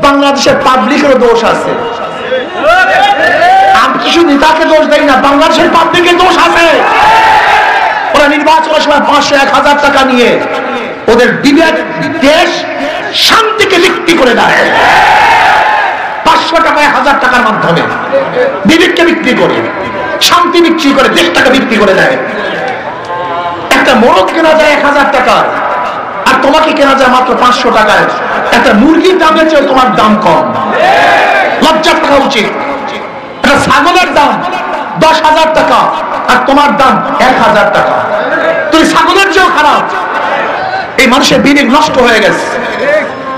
বাংলাদেশের পাবলিকেরও দোষ আছে। আমি কিছু নেতাকে দোষ দেই না, বাংলাদেশের পাবলিকের দোষ আছে। ওরা নির্বাচনের সময় 500-1000 টাকা নিয়ে ওদের বিবেক দেশ শান্তিকে বিক্রি করে দেয়। 500 টাকা 1000 টাকার মাধ্যমে বিবেককে বিক্রি করে, শান্তি বিক্রি করে, দেশটাকে বিক্রি করে দেয়। একটা মোরগ কেনা যায় 1000 টাকা, আর তোমাকে কেনা যায় মাত্র 500 টাকায়। একটা মুরগির দামের চেয়ে তোমার দাম কম, লজ্জা থাকা উচিত। একটা ছাগলের দাম 10,000 টাকা, আর তোমার দাম 1000 টাকা। তুমি ছাগলের চেয়েও খারাপ। এই মানুষের বিবেক নষ্ট হয়ে গেছে।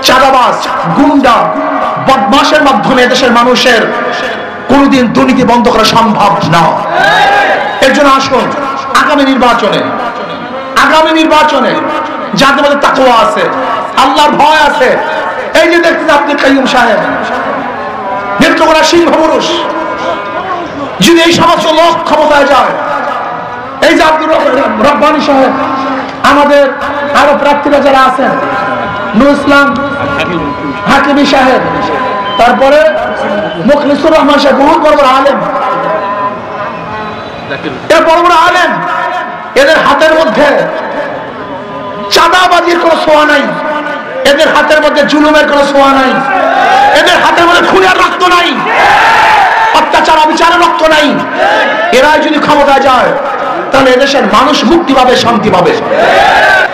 চাঁদাবাজ, গুন্ডা, বদমাশের মাধ্যমে দেশের মানুষের কোনদিন দুর্নীতি বন্ধ করা সম্ভব না। এর জন্য আসুন আগামী নির্বাচনে যাদের মধ্যে তাকওয়া আছে, আল্লাহর ভয় আছে, এই যে দেখছেন আপনি কাইয়ুম সাহেব, নেত্রকোনা সিংহ পুরুষ, যদি এই সমস্ত লোক ক্ষমতায় যায়, এই যে আব্দুর রব্বানী সাহেব, আমাদের আরো প্রার্থীরা যারা আছেন, নুর ইসলাম হাকিমি সাহেব, তারপরে মুখলিসুর রহমান সাহেব, বহুত বড় বড় আলেম, এর বড় বড় আলেম, এদের হাতের মধ্যে চাঁদাবাজির কোনো ছোঁয়া নাই, এদের হাতের মধ্যে জুলুমের কোনো ছোঁয়া নাই, এদের হাতের মধ্যে খুনের রক্ত নাই, অত্যাচার অবিচারের রক্ত নাই। এরাই যদি ক্ষমতায় যায় তাহলে এদেশের মানুষ মুক্তি পাবে, শান্তি পাবে।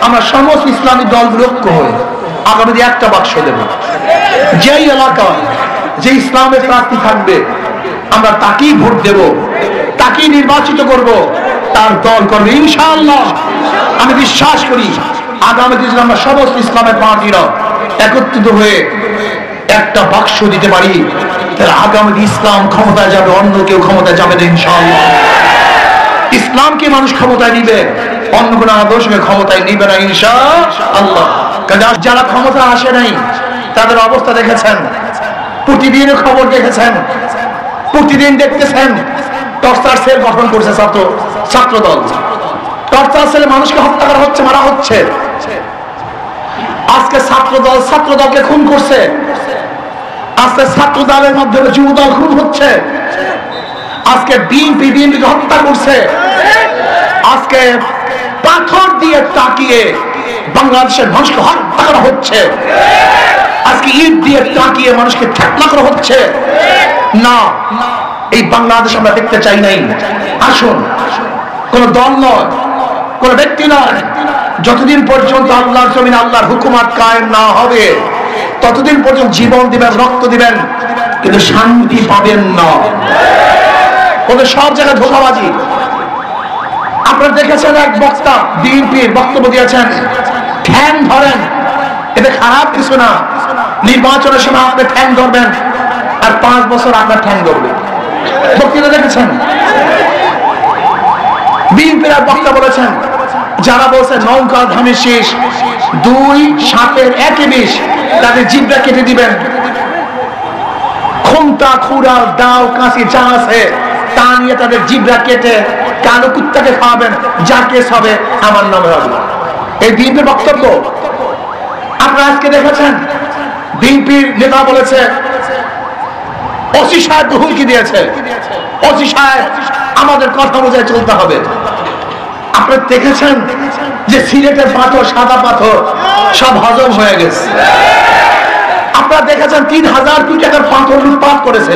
আমরা সমস্ত ইসলামী দলগুলো ঐক্য হয়ে আগামী একটা বাক্স দেব। যেই এলাকায় যে ইসলামের প্রার্থী থাকবে আমরা তাকেই ভোট দেব, তাকেই নির্বাচিত করব, তার দল করবে ইনশাআল্লাহ। আমি বিশ্বাস করি আগামী দিনে আমরা সমস্ত ইসলামের পার্টিরা একত্রিত হয়ে একটা বাক্স দিতে পারি, তাহলে আগামী ইসলাম ক্ষমতায় যাবে, অন্য কেউ ক্ষমতায় যাবে না ইনশাআল্লাহ। ইসলামকে মানুষ ক্ষমতায় নিবে, অন্য কোন আদর্শকে ক্ষমতায় নিবে না ইনশাআল্লাহ। যারা ক্ষমতা আসে নাই তাদের অবস্থা দেখেছেন, প্রতিদিন খবর দেখেছেন, প্রতিদিন দেখতেছেন টর্চার সেল গঠন করছে ছাত্র দল। টর্চার সেলে মানুষকে হত্যা করা হচ্ছে, মারা হচ্ছে। আজকে ছাত্র দলকে খুন করছে, আজকে ছাত্র দলের মাধ্যমে যুব দল খুন হচ্ছে, আজকে বিএনপিকে হত্যা করছে, আজকে পাথর দিয়ে তাকিয়ে বাংলাদেশের মানুষকে হত্যা করা হচ্ছে, আজকে ইট দিয়ে তাকিয়ে মানুষকে ঠেকনা করা হচ্ছে। না, এই বাংলাদেশ আমরা দেখতে চাই নাই। আসুন, কোন দল নয়, কোন ব্যক্তি নয়, যতদিন পর্যন্ত আল্লাহর জমিনে আল্লাহর হুকুমত কায়েম না হবে ততদিন পর্যন্ত জীবন দিবেন, রক্ত দিবেন, কিন্তু শান্তি পাবেন না। ওদের সব জায়গায় ধোঁকাবাজি। আপনারা দেখেছেন এক বক্তা বিএনপির বক্তব্য দিয়েছেন, ঠ্যাং ধরেন, এটা খারাপ কিছু না। নির্বাচনের সময় আপনি ঠ্যাং ধরবেন আর 5 বছর আপনার ঠ্যাং ধরবে। বক্তৃতা দেখেছেন? বিএনপির এক বক্তা বলেছেন, যারা বলছে নৌকা ধানের শীষ, 2 সাপের 1 বিষ, তাদের জিভটা কেটে দিবেন। খুন্তা, খুড়াল, দাও, কাঁচি যা আছে তা নিয়ে তাদের জিভটা কেটে কালো কুত্তাকে খাওয়াবেন, যা কেস হবে আমার নামে হবে। এই বিএনপির বক্তব্য। আপনারা আজকে দেখেছেন বিএনপির নেতা বলেছে, ওসি সাহেব হুমকি দিয়েছে, ওসি সাহেব আমাদের কথা অনুযায়ী চলতে হবে। আপনারা দেখেছেন যে সিলেটের পাথর, সাদা পাথর সব হজম হয়ে গেছে। আপনারা দেখেছেন 3000 কোটি টাকার পাথর লুটপাট করেছে।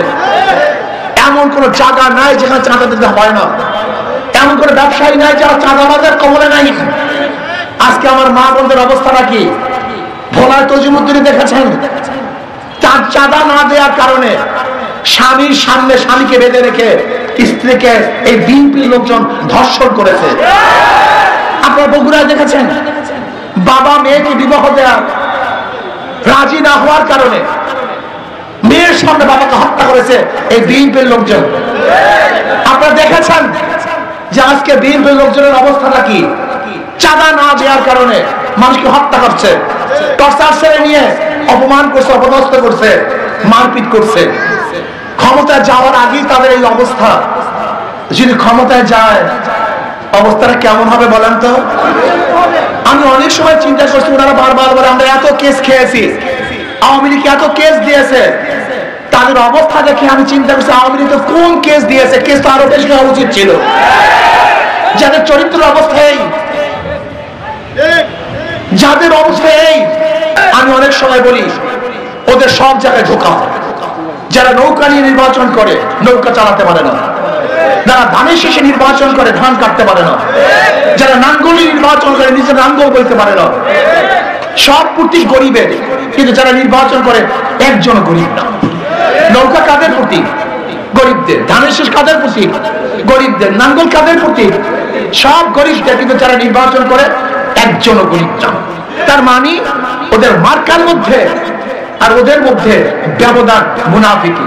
এমন কোন জায়গা নাই যেখানে চাঁদা দিতে হয় না, এমন কোন ব্যবসায়ী নাই যারা চাঁদাবাজের কবলে নাই। আজকে আমার মা বোনদের অবস্থাটা কি? ভোলায় তজিমুদ্দিনে দেখেছেন, তার চাঁদা না দেওয়ার কারণে স্বামীর সামনে স্বামীকে বেঁধে রেখে স্ত্রীকে এই বিএনপির লোকজন ধর্ষণ করেছে। আপনারা বগুড়ায় দেখেছেন, বাবা মেয়েকে বিবাহ দেওয়া রাজি না হওয়ার কারণে মেয়ের সামনে বাবাকে হত্যা করেছে এই বিএনপির লোকজন। আপনারা দেখেছেন যে আজকে বিএনপির লোকজনের অবস্থাটা কি? চাঁদা না দেওয়ার কারণে মানুষকে হত্যা করছে, টর্চার সেলে নিয়ে অপমান করছে, অপদস্থ করছে, মারপিট করছে। ক্ষমতায় যাওয়ার আগেই তাদের এই অবস্থা। যদি ক্ষমতায় যায় অবস্থাটা কেমন হবে বলেন তো? আমি অনেক সময় চিন্তা করছি, ওনারা বারবার বলে আমরা এত কেস খেয়েছি, আওয়ামী লীগ এত কেস দিয়েছে, তাদের অবস্থা দেখে আমি চিন্তা করছি আওয়ামী লীগ তো কোন কেস দিয়েছে, কেস তো আরো বেশি হওয়া উচিত ছিল। যাদের চরিত্রের অবস্থা এই, যাদের অবস্থা এই, আমি অনেক সময় বলি ওদের সব জায়গায় ধোঁকা। যারা নৌকা নিয়ে নির্বাচন করে নৌকা চালাতে পারে না, যারা ধানের শীষে নির্বাচন করে ধান কাটতে পারে না, যারা নাঙ্গলি নির্বাচন করে নিজের নাঙ্গল বলতে পারে না, সব প্রতীক গরিবের, কিন্তু যারা নির্বাচন করে একজন গরিব না। নৌকা কাদের প্রতীক? গরিবদের। ধানের শীষ কাদের প্রতীক? গরিবদের। নাঙ্গল কাদের প্রতীক? সব গরিবদের, কিন্তু যারা নির্বাচন করে একজনও গরিব না। তার মানে ওদের মার্কার মধ্যে আর ওদের মধ্যে ব্যবধান মুনাফিকি।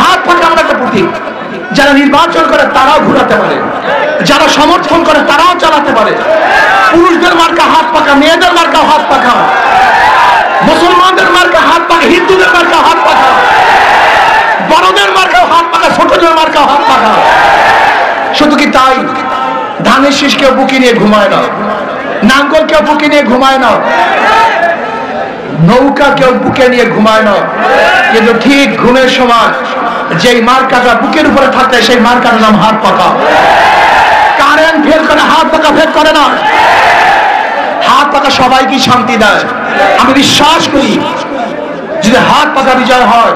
হাত পাকা আমরা একটা প্রতীক। যারা নির্বাচন করে তারাও ঘুরাতে পারে, যারা সমর্থন করে তারাও চালাতে পারে। পুরুষদের মার্কা হাত পাকা, মেয়েদের মার্কা হাত পাকা, মুসলমানদের মার্কা হাত পাকা, হিন্দুদের মার্কা হাত পাকা, বড়দের মার্কা হাত পাকা, ছোটদের মার্কা হাত পাকা। শুধু কি তাই? ধানের শীষ কেউ বুকে নিয়ে ঘুমায় না, নাঙ্গল কেউ বুকে নিয়ে ঘুমায় না, নৌকা কেউ বুকে নিয়ে ঘুমায় না, কিন্তু ঠিক ঘুমের সময় যেই মার্কাটা বুকের উপরে থাকে সেই মার্কার নাম হাত পাকা। কারেন্ট ফেল করে, হাত পাকা ফেল করে না। হাত পাকা সবাইকে শান্তি দেয়। আমি বিশ্বাস করি যদি হাত পাকা বিজয় হয়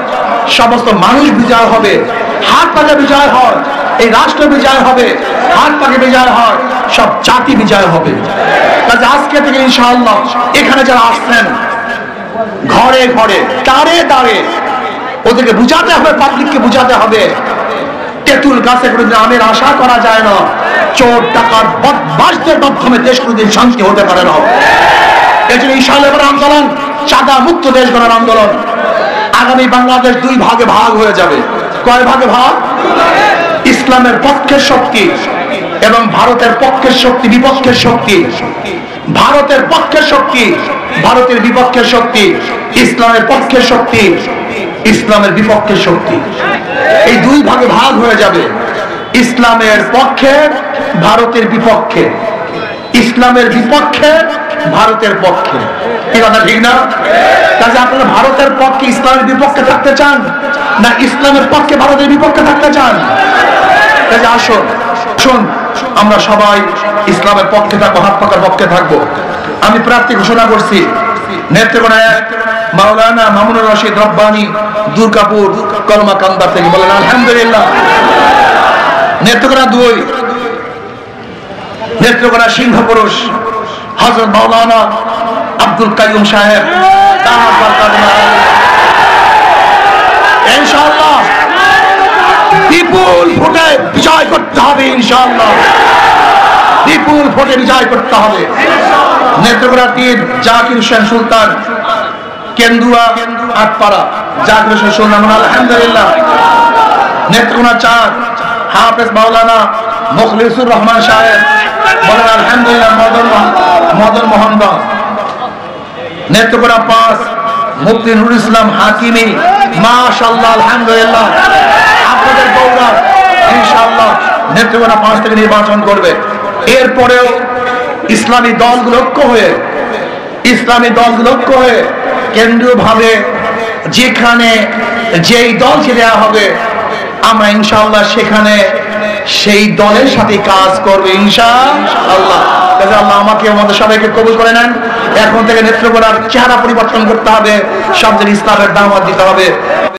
সমস্ত মানুষ বিজয় হবে, হাত পাকা বিজয় হয় এই রাষ্ট্র বিজয় হবে, হাত পাকা বিজয় হয় সব জাতি বিজয় হবে। কাজে আজকে থেকে ইনশাআল্লাহ এখানে যারা আসছেন ঘরে ঘরে দাঁড়ে দাঁড়ে ওদেরকে বুঝাতে হবে, পাবলিককে বুঝাতে হবে তেঁতুল গাছে কোনোদিন আমের আশা করা যায় না, চোর ডাকাত বদমাশদের মাধ্যমে দেশ কোনোদিন শান্তি হতে পারে না। এই জন্য ইনশাআল্লাহ আন্দোলন চাঁদা মুক্ত দেশ গড়ার আন্দোলন। আগামী বাংলাদেশ দুই ভাগে ভাগ হয়ে যাবে। কয় ভাগে ভাগ? ইসলামের পক্ষের শক্তি এবং ভারতের পক্ষের শক্তি, বিপক্ষের শক্তি। ভারতের পক্ষের শক্তি, ভারতের বিপক্ষের শক্তি, ইসলামের পক্ষের শক্তি, ইসলামের বিপক্ষের শক্তি। এই দুই ভাগে ভাগ হয়ে যাবে। ইসলামের পক্ষে, ভারতের বিপক্ষে, ইসলামের বিপক্ষে, ভারতের পক্ষে। কি কথা ঠিক না? কাজে আপনারা ভারতের পক্ষে ইসলামের বিপক্ষে থাকতে চান না ইসলামের পক্ষে ভারতের বিপক্ষে থাকতে চান? কাজে আসুন শুন আমরা সবাই ইসলামের পক্ষে থাকবো, হাত পাকার পক্ষে থাকবো। আমি প্রার্থী ঘোষণা করছি নেত্রকোনা এক মাওলানা মামুনুর রশিদ রব্বানী দুর্গাপুর কলমা কান্দার থেকে। বলেন আলহামদুলিল্লাহ। নেত্রকোনা 2 নেত্রকোনা সিংহপুরুষ হযরত মাওলানা আব্দুল কাইয়ুম সাহেব ইনশাআল্লাহ বিপুল ভোটে বিজয় করতে হবে। ইনশাআল্লাহ বিপুল ভোটে বিজয় করতে হবে। নেত্রকোনা 3 জাকির হোসেন সুলতান, কেন্দুয়া আটপাড়া জাকির হোসেন সুলতান আলহামদুলিল্লাহ। নেত্রকোনা 4 হাফেজ মাওলানা মুখলিসুর রহমান সাহেব। বলেন আলহামদুলিল্লাহ। মদন মোহন দাস। নেত্রকোনা 5 মুফতি নুরুল ইসলাম হাকিমি। মাশাআল্লাহ আলহামদুলিল্লাহ। আপনাদের গৌরব ইনশাআল্লাহ নেত্রকোনা 5 থেকে নির্বাচন করবে। এরপরেও ইসলামী দলগুলো ঐক্য হয়ে কেন্দ্রীয়ভাবে যেখানে যেই দলকে দেওয়া হবে আমরা ইনশাআল্লাহ সেখানে সেই দলের সাথে কাজ করবে ইনশাআল্লাহ। আল্লাহ আমাকে আমাদের সবাইকে কবুল করে নেন। এখন থেকে নেত্রকোনার চেহারা পরিবর্তন করতে হবে, সব ইসলামের দাওয়াত দিতে হবে।